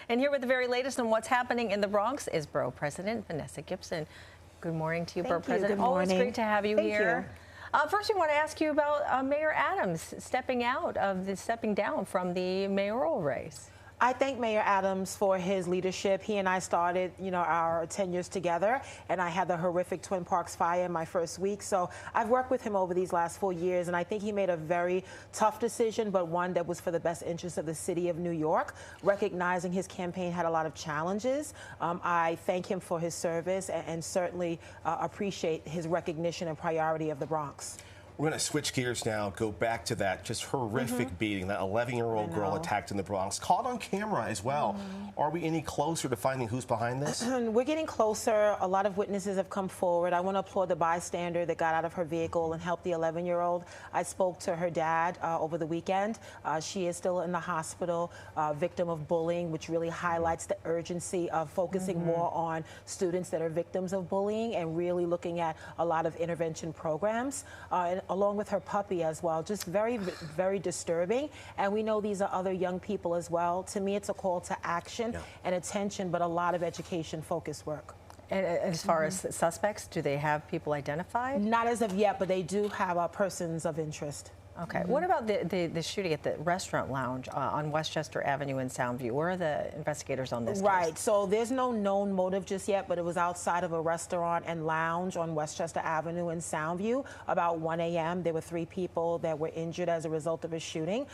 And here with the very latest on what's happening in the Bronx is Borough President Vanessa Gibson. Good morning to you, Borough President. Good morning. Always great to have you here. You. First, we want to ask you about Mayor Adams stepping down from the mayoral race. I thank Mayor Adams for his leadership. He and I started, our tenures together, and I had the horrific Twin Parks fire in my first week. So I've worked with him over these last 4 years, and I think he made a very tough decision, but one that was for the best interest of the city of New York, recognizing his campaign had a lot of challenges. I thank him for his service and certainly appreciate his recognition and priority of the Bronx. We're going to switch gears now, go back to that just horrific beating, that 11-year-old girl attacked in the Bronx, caught on camera as well. Are we any closer to finding who's behind this? We're getting closer. A lot of witnesses have come forward. I want to applaud the bystander that got out of her vehicle and helped the 11-year-old. I spoke to her dad over the weekend. She is still in the hospital, victim of bullying, which really highlights the urgency of focusing more on students that are victims of bullying and really looking at a lot of intervention programs. Along with her puppy as well. Just very, very disturbing. And we know these are other young people as well. To me, it's a call to action and attention, but a lot of education-focused work. And as far as suspects, do they have people identified? Not as of yet, but they do have persons of interest. Okay. What about the shooting at the restaurant lounge on Westchester Avenue in Soundview? Where are the investigators on this Right. case? So there's no known motive just yet, but it was outside of a restaurant and lounge on Westchester Avenue in Soundview. About 1 a.m., there were 3 people that were injured as a result of a shooting.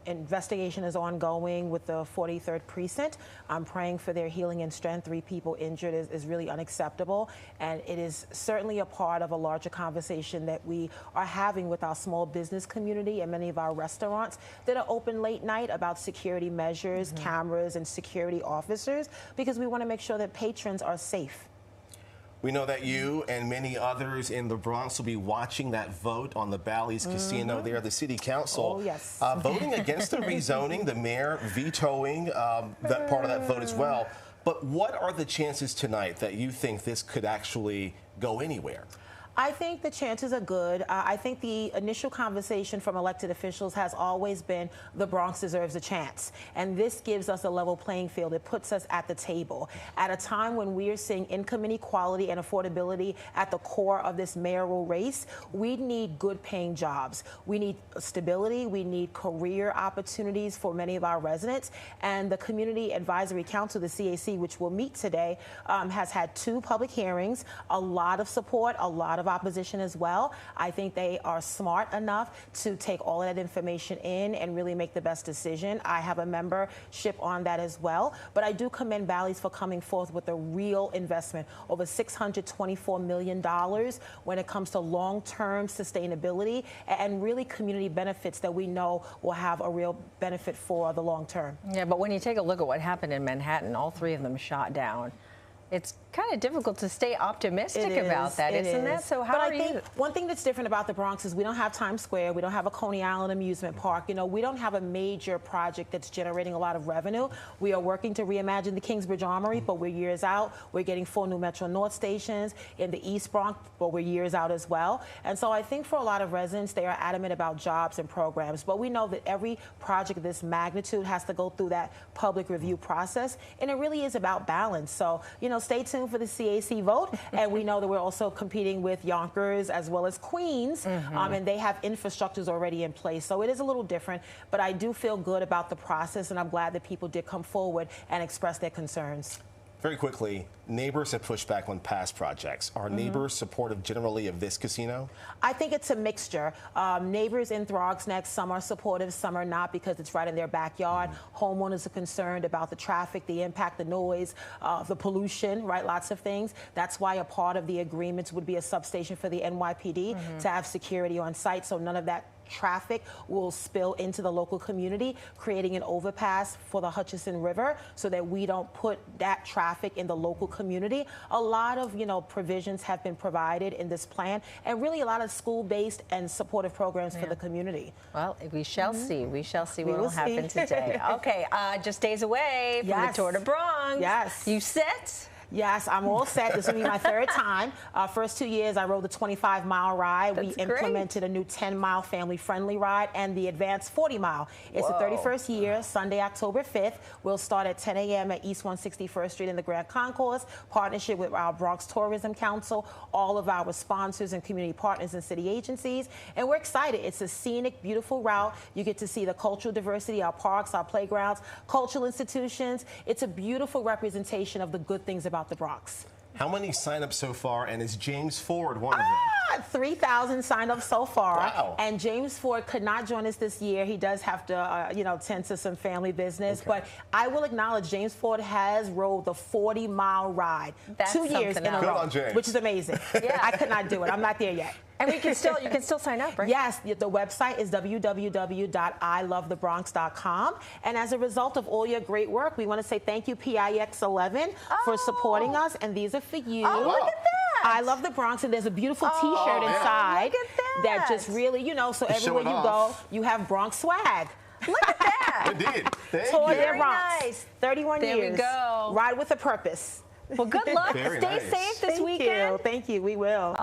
Investigation is ongoing with the 43rd Precinct. I'm praying for their healing and strength. 3 people injured is really unacceptable, and it is certainly a part of a larger conversation that we are having with our small business community and many of our restaurants that are open late night about security measures, cameras, and security officers, because we want to make sure that patrons are safe. We know that you and many others in the Bronx will be watching that vote on the Bally's casino there, the city council. Oh, yes. Voting against the rezoning, the mayor vetoing that part of that vote as well. But what are the chances tonight that you think this could actually go anywhere? I think the chances are good. I think the initial conversation from elected officials has always been the Bronx deserves a chance. And this gives us a level playing field. It puts us at the table. At a time when we are seeing income inequality and affordability at the core of this mayoral race, we need good paying jobs. We need stability. We need career opportunities for many of our residents. And the Community Advisory Council, the CAC, which will meet today, has had 2 public hearings, a lot of support, a lot of opposition as well. I think they are smart enough to take all of that information in and really make the best decision. I have a membership on that as well, but I do commend Bally's for coming forth with a real investment, over $624 million when it comes to long-term sustainability and really community benefits that we know will have a real benefit for the long term. Yeah, but when you take a look at what happened in Manhattan, all 3 of them shot down. It's kind of difficult to stay optimistic about that, isn't it? So how are you? But I think one thing that's different about the Bronx is we don't have Times Square, we don't have a Coney Island amusement park. We don't have a major project that's generating a lot of revenue. We are working to reimagine the Kingsbridge Armory, but we're years out. We're getting 4 new Metro North stations in the East Bronx, but we're years out as well. And so I think for a lot of residents, they are adamant about jobs and programs, but we know that every project of this magnitude has to go through that public review process, and it really is about balance. So, stay tuned for the CAC vote, and we know that we're also competing with Yonkers as well as Queens, and they have infrastructures already in place. So it is a little different, but I do feel good about the process, and I'm glad that people did come forward and express their concerns. Very quickly, neighbors have pushed back on past projects. Are neighbors supportive generally of this casino? I think it's a mixture. Neighbors in Throgs Neck, some are supportive, some are not because it's right in their backyard. Homeowners are concerned about the traffic, the impact, the noise, the pollution, right? Lots of things. That's why a part of the agreements would be a substation for the NYPD to have security on site so none of that traffic will spill into the local community, creating an overpass for the Hutchinson River so that we don't put that traffic in the local community. A lot of, provisions have been provided in this plan, and really a lot of school-based and supportive programs for the community. Well, we shall see. We shall see what will happen today. Okay, just days away from the Tour De Bronx. Yes. You set? Yes, I'm all set. This will be my third time. First 2 years, I rode the 25-mile ride. That's we great. implemented a new 10-mile family-friendly ride and the advanced 40-mile. It's the 31st year, Sunday, October 5th. We'll start at 10 a.m. at East 161st Street in the Grand Concourse. Partnership with our Bronx Tourism Council, all of our sponsors and community partners and city agencies. And we're excited. It's a scenic, beautiful route. You get to see the cultural diversity, our parks, our playgrounds, cultural institutions. It's a beautiful representation of the good things about the Bronx. How many sign-ups so far, and is James Ford one of them? 3,000 signed up so far. Wow. And James Ford could not join us this year. He does have to, tend to some family business. Okay. But I will acknowledge James Ford has rode the 40-mile ride That's 2 years in a else. Good row, on James. which is amazing. Yeah. I could not do it. I'm not there yet. And you can still sign up, right? Yes, the website is www.ilovethebronx.com. And as a result of all your great work, we want to say thank you, PIX11, for supporting us. And these are for you. Oh, look at that. I love the Bronx, and there's a beautiful T-shirt inside look at that. just really, so It's everywhere showing you go, you have Bronx swag. Look at that. Indeed. Thank Tour you. De Very Bronx. nice. 31 There years. we go. Ride with a purpose. Well, good luck. Very Stay nice. safe this Thank weekend. you. Thank you. We will.